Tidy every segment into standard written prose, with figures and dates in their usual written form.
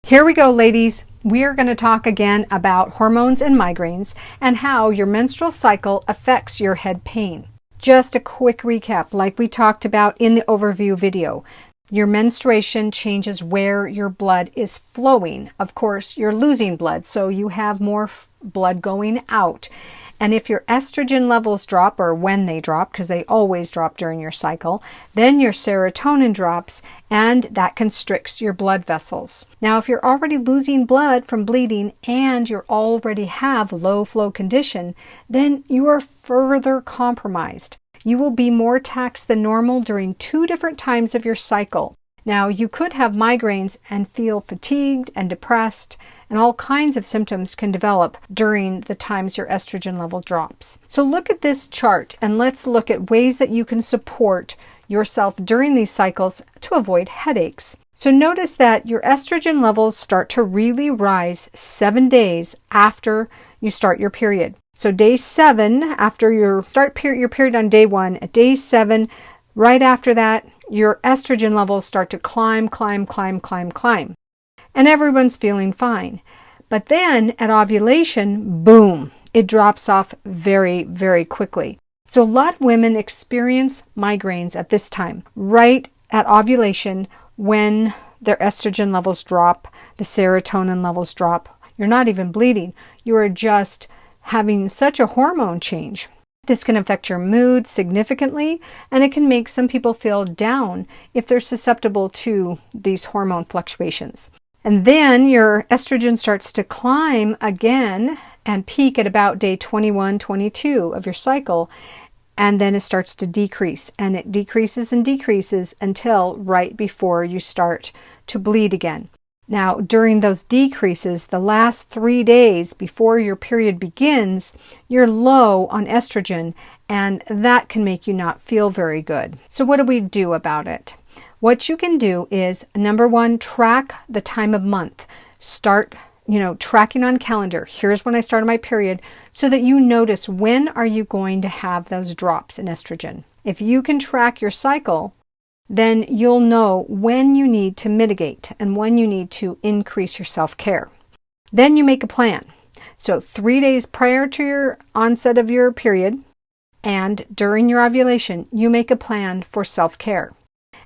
Here we go, ladies. We're going to talk again about hormones and migraines and how your menstrual cycle affects your head pain. Just a quick recap, like we talked about in the overview video. Your menstruation changes where your blood is flowing. Of course, you're losing blood, so you have more blood going out. And if your estrogen levels drop, or when they drop, because they always drop during your cycle, then your serotonin drops, and that constricts your blood vessels. Now, if you're already losing blood from bleeding and you already have low flow condition, then you are further compromised. You will be more taxed than normal during 2 different times of your cycle. Now, you could have migraines and feel fatigued and depressed, and all kinds of symptoms can develop during the times your estrogen level drops. So look at this chart and let's look at ways that you can support yourself during these cycles to avoid headaches. So notice that your estrogen levels start to really rise 7 days after you start your period. So day 7, after your period on day 1, at day 7, right after that, your estrogen levels start to climb. And everyone's feeling fine. But then at ovulation, boom, it drops off very, very quickly. So a lot of women experience migraines at this time, right at ovulation, when their estrogen levels drop, the serotonin levels drop. You're not even bleeding. You are just having such a hormone change. This can affect your mood significantly, and it can make some people feel down if they're susceptible to these hormone fluctuations. And then your estrogen starts to climb again and peak at about day 21, 22 of your cycle, and then it starts to decrease, and it decreases and decreases until right before you start to bleed again. Now, during those decreases, the last 3 days before your period begins, you're low on estrogen, and that can make you not feel very good. So what do we do about it? What you can do is, number 1, track the time of month. Start, tracking on calendar. Here's when I started my period, so that you notice when are you going to have those drops in estrogen. If you can track your cycle, then you'll know when you need to mitigate and when you need to increase your self-care. Then you make a plan. So 3 days prior to your onset of your period and during your ovulation, you make a plan for self-care.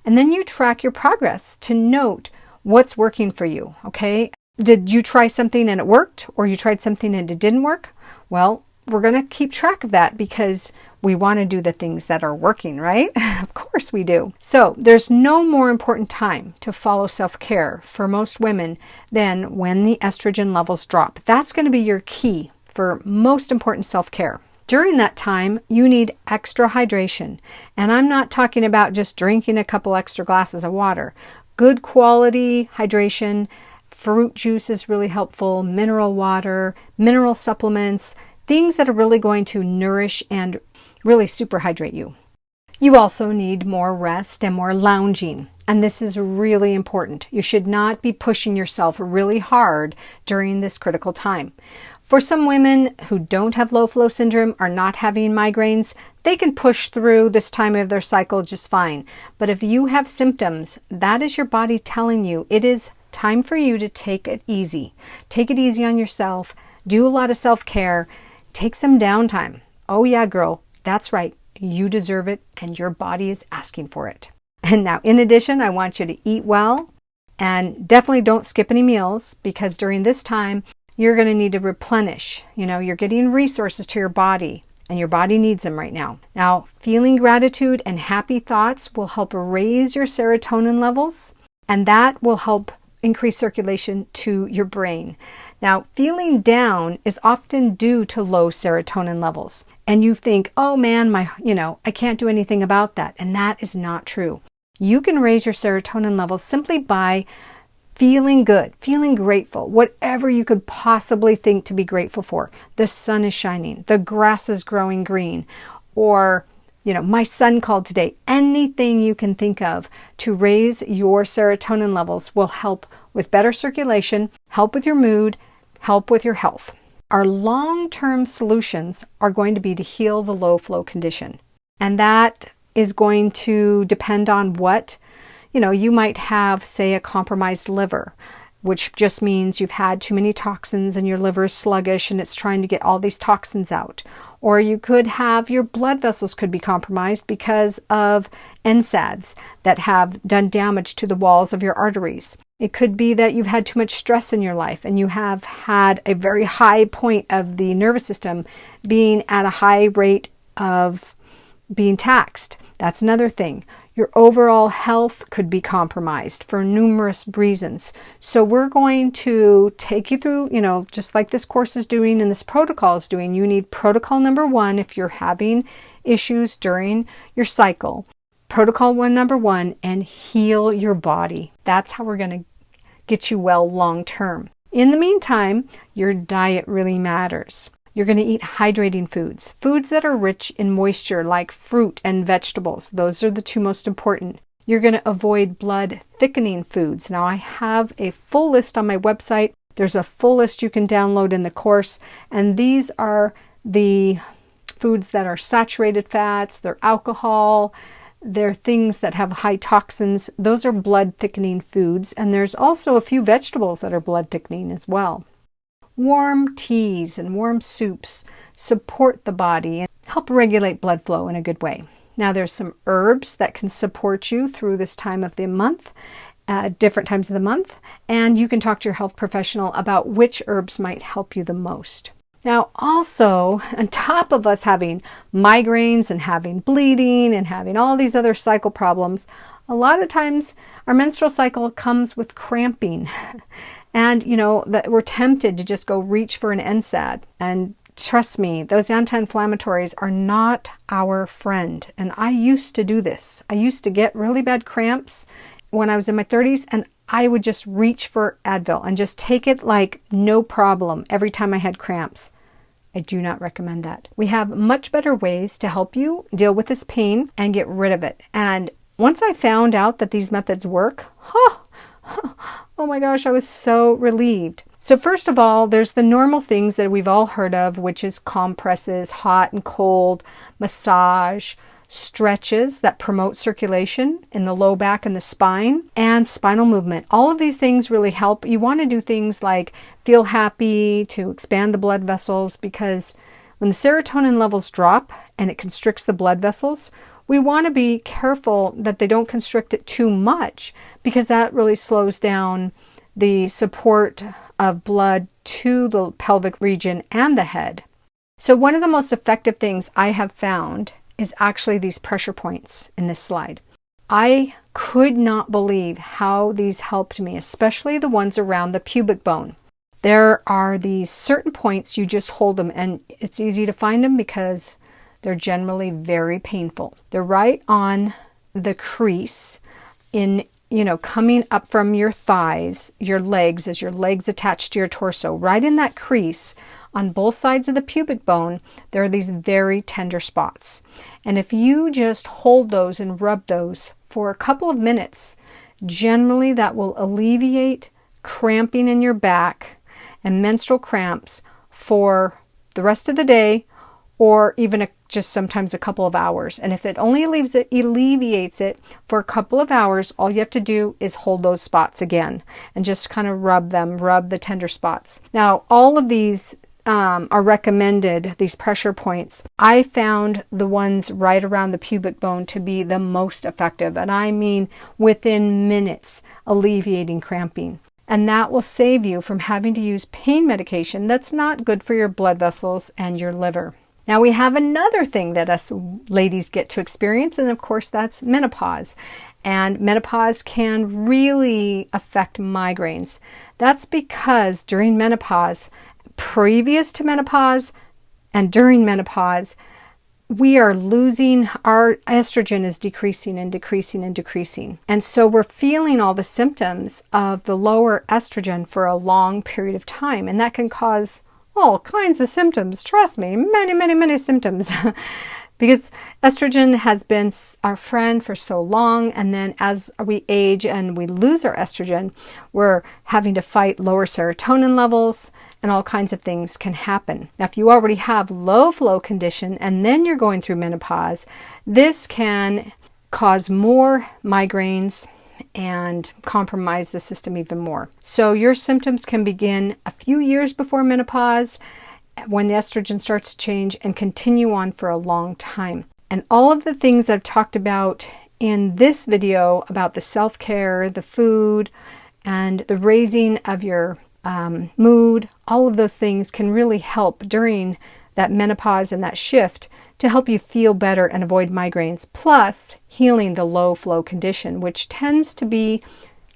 And then you track your progress to note what's working for you, okay? Did you try something and it worked, or you tried something and it didn't work? Well, we're going to keep track of that because we want to do the things that are working, right? Of course we do. So there's no more important time to follow self-care for most women than when the estrogen levels drop. That's going to be your key for most important self-care. During that time, you need extra hydration. And I'm not talking about just drinking a couple extra glasses of water. Good quality hydration, fruit juice is really helpful, mineral water, mineral supplements, things that are really going to nourish and really superhydrate you. You also need more rest and more lounging. And this is really important. You should not be pushing yourself really hard during this critical time. For some women who don't have low flow syndrome, are not having migraines, they can push through this time of their cycle just fine. But if you have symptoms, that is your body telling you it is time for you to take it easy. Take it easy on yourself. Do a lot of self-care. Take some downtime. Oh yeah, girl, that's right. You deserve it, and your body is asking for it. And now, in addition, I want you to eat well, and definitely don't skip any meals, because during this time, you're going to need to replenish. You're getting resources to your body, and your body needs them right now. Now, feeling gratitude and happy thoughts will help raise your serotonin levels, and that will help increase circulation to your brain. Now, feeling down is often due to low serotonin levels. And you think, oh man, I can't do anything about that. And that is not true. You can raise your serotonin levels simply by feeling good, feeling grateful, whatever you could possibly think to be grateful for. The sun is shining, the grass is growing green, or my son called today. Anything you can think of to raise your serotonin levels will help with better circulation, help with your mood, help with your health. Our long-term solutions are going to be to heal the low flow condition. And that is going to depend on what, you might have, say, a compromised liver. which just means you've had too many toxins and your liver is sluggish and it's trying to get all these toxins out. Or you could have your blood vessels could be compromised because of NSAIDs that have done damage to the walls of your arteries. It could be that you've had too much stress in your life and you have had a very high point of the nervous system being at a high rate of being taxed. That's another thing. Your overall health could be compromised for numerous reasons. So we're going to take you through, just like this course is doing and this protocol is doing. You need protocol number 1 if you're having issues during your cycle. Protocol number 1, and heal your body. That's how we're going to get you well long term. In the meantime, your diet really matters. You're going to eat hydrating foods, foods that are rich in moisture like fruit and vegetables. Those are the 2 most important. You're going to avoid blood thickening foods. Now I have a full list on my website. There's a full list you can download in the course, and these are the foods that are saturated fats, they're alcohol, they're things that have high toxins. Those are blood thickening foods, and there's also a few vegetables that are blood thickening as well. Warm teas and warm soups support the body and help regulate blood flow in a good way. Now there's some herbs that can support you through this time of the month, different times of the month, and you can talk to your health professional about which herbs might help you the most. Now also, on top of us having migraines and having bleeding and having all these other cycle problems, a lot of times our menstrual cycle comes with cramping. And, that we're tempted to just go reach for an NSAID. And trust me, those anti-inflammatories are not our friend. And I used to do this. I used to get really bad cramps when I was in my 30s, and I would just reach for Advil and just take it like no problem every time I had cramps. I do not recommend that. We have much better ways to help you deal with this pain and get rid of it. And once I found out that these methods work, oh my gosh, I was so relieved. So first of all, there's the normal things that we've all heard of, which is compresses, hot and cold, massage, stretches that promote circulation in the low back and the spine, and spinal movement. All of these things really help. You want to do things like feel happy to expand the blood vessels, because when the serotonin levels drop and it constricts the blood vessels, we want to be careful that they don't constrict it too much, because that really slows down the support of blood to the pelvic region and the head. So one of the most effective things I have found is actually these pressure points in this slide. I could not believe how these helped me, especially the ones around the pubic bone. There are these certain points, you just hold them, and it's easy to find them because they're generally very painful. They're right on the crease in, coming up from your thighs, your legs, as your legs attached to your torso. Right in that crease on both sides of the pubic bone, there are these very tender spots. And if you just hold those and rub those for a couple of minutes, generally that will alleviate cramping in your back and menstrual cramps for the rest of the day, or even just sometimes a couple of hours. And if it only alleviates it for a couple of hours, all you have to do is hold those spots again and just kind of rub the tender spots. Now, all of these are recommended, these pressure points. I found the ones right around the pubic bone to be the most effective, and I mean within minutes alleviating cramping. And that will save you from having to use pain medication that's not good for your blood vessels and your liver. Now we have another thing that us ladies get to experience, and of course that's menopause. And menopause can really affect migraines. That's because during menopause, previous to menopause and during menopause, we are losing, our estrogen is decreasing and decreasing and decreasing. And so we're feeling all the symptoms of the lower estrogen for a long period of time. And that can cause all kinds of symptoms. Trust me, many, many, many symptoms. Because estrogen has been our friend for so long, and then as we age and we lose our estrogen, we're having to fight lower serotonin levels, and all kinds of things can happen. Now, if you already have low flow condition and then you're going through menopause, this can cause more migraines, and compromise the system even more. So your symptoms can begin a few years before menopause, when the estrogen starts to change, and continue on for a long time. And all of the things I've talked about in this video about the self-care, the food, and the raising of your mood, all of those things can really help during that menopause and that shift to help you feel better and avoid migraines, plus healing the low flow condition, which tends to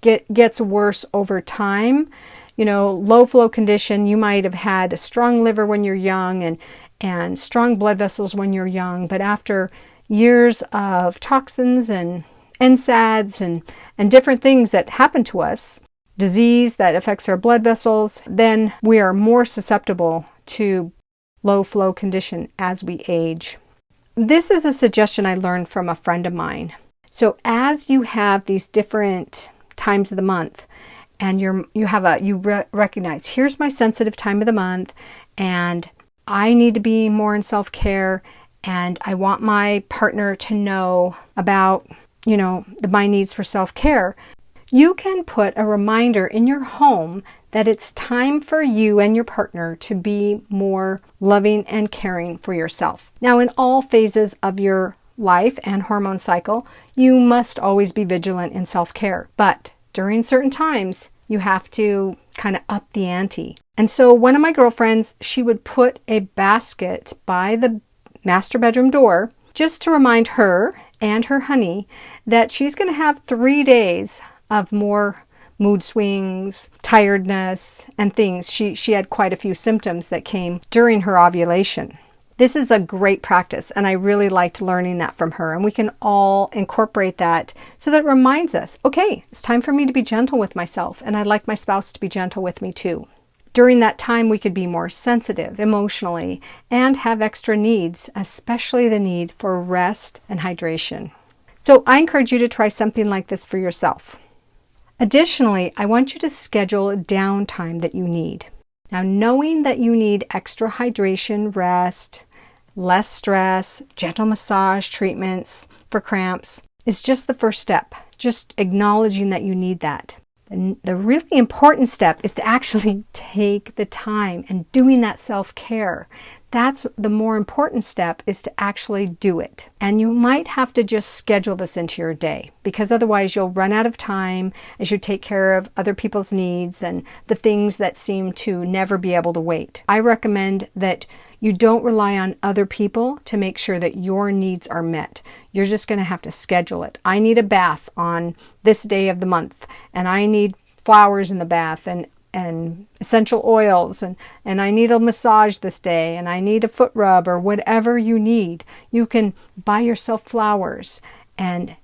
gets worse over time. You know, low flow condition, you might have had a strong liver when you're young and strong blood vessels when you're young, but after years of toxins and NSAIDs and different things that happen to us, disease that affects our blood vessels, then we are more susceptible to low flow condition as we age. This is a suggestion I learned from a friend of mine. So as you have these different times of the month, and you recognize, here's my sensitive time of the month, and I need to be more in self-care, and I want my partner to know about, my needs for self-care. You can put a reminder in your home that it's time for you and your partner to be more loving and caring for yourself. Now, in all phases of your life and hormone cycle, you must always be vigilant in self-care. But during certain times, you have to kind of up the ante. And so one of my girlfriends, she would put a basket by the master bedroom door just to remind her and her honey that she's going to have 3 days of more mood swings, tiredness, and things. She had quite a few symptoms that came during her ovulation. This is a great practice, and I really liked learning that from her. And we can all incorporate that so that it reminds us, okay, it's time for me to be gentle with myself, and I'd like my spouse to be gentle with me too. During that time, we could be more sensitive emotionally and have extra needs, especially the need for rest and hydration. So I encourage you to try something like this for yourself. Additionally, I want you to schedule a downtime that you need. Now, knowing that you need extra hydration, rest, less stress, gentle massage treatments for cramps is just the first step. Just acknowledging that you need that. And the really important step is to actually take the time and doing that self-care. That's the more important step, is to actually do it. And you might have to just schedule this into your day, because otherwise you'll run out of time as you take care of other people's needs and the things that seem to never be able to wait. I recommend that you don't rely on other people to make sure that your needs are met. You're just going to have to schedule it. I need a bath on this day of the month, and I need flowers in the bath and essential oils, and I need a massage this day, and I need a foot rub, or whatever you need. You can buy yourself flowers and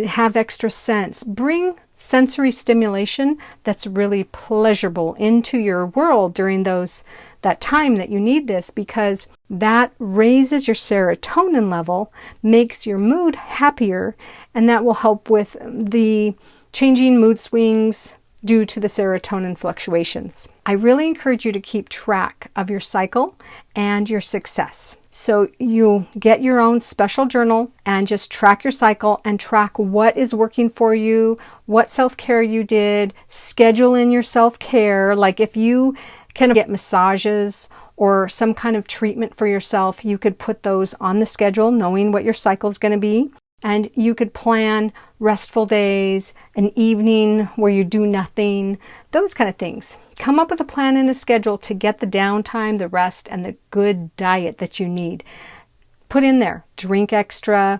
have extra scents. Bring sensory stimulation that's really pleasurable into your world during that time that you need this, because that raises your serotonin level, makes your mood happier, and that will help with the changing mood swings due to the serotonin fluctuations. I really encourage you to keep track of your cycle and your success. So you get your own special journal and just track your cycle and track what is working for you, what self-care you did, schedule in your self-care. Like if you can get massages or some kind of treatment for yourself, you could put those on the schedule, knowing what your cycle is going to be. And you could plan restful days, an evening where you do nothing, those kind of things. Come up with a plan and a schedule to get the downtime, the rest, and the good diet that you need. Put in there, drink extra,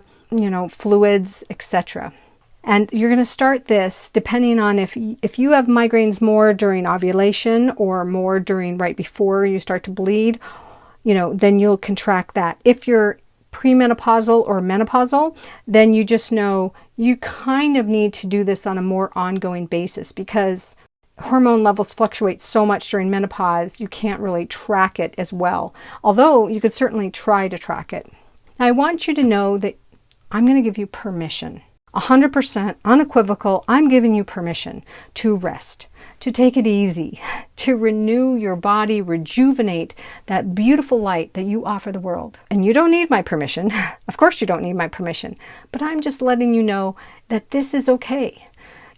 fluids, etc. And you're going to start this depending on if you have migraines more during ovulation or more during right before you start to bleed, then you'll contract that. If you're premenopausal or menopausal, then you just know you kind of need to do this on a more ongoing basis, because hormone levels fluctuate so much during menopause, you can't really track it as well. Although you could certainly try to track it. Now, I want you to know that I'm going to give you permission. 100% unequivocal, I'm giving you permission to rest, to take it easy, to renew your body, rejuvenate that beautiful light that you offer the world. And you don't need my permission. Of course you don't need my permission. But I'm just letting you know that this is okay.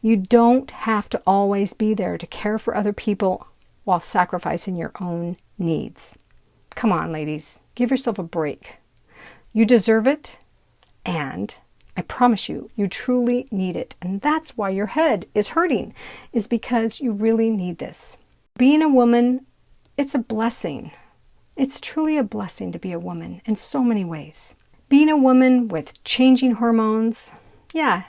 You don't have to always be there to care for other people while sacrificing your own needs. Come on, ladies, give yourself a break. You deserve it, and I promise you, you truly need it. And that's why your head is hurting, is because you really need this. Being a woman, it's a blessing. It's truly a blessing to be a woman in so many ways. Being a woman with changing hormones, yeah,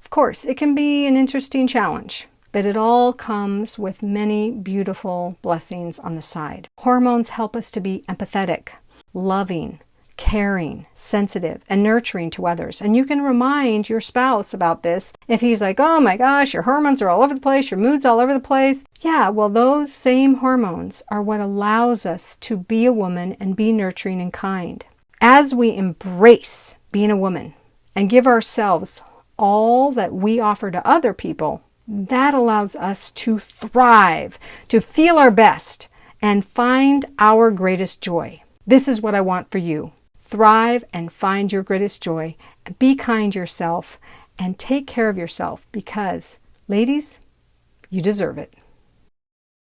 of course, it can be an interesting challenge, but it all comes with many beautiful blessings on the side. Hormones help us to be empathetic, loving, caring, sensitive, and nurturing to others. And you can remind your spouse about this if he's like, oh my gosh, your hormones are all over the place, your mood's all over the place. Yeah, well, those same hormones are what allows us to be a woman and be nurturing and kind. As we embrace being a woman and give ourselves all that we offer to other people, that allows us to thrive, to feel our best, and find our greatest joy. This is what I want for you. Thrive and find your greatest joy. Be kind to yourself and take care of yourself because, ladies, you deserve it.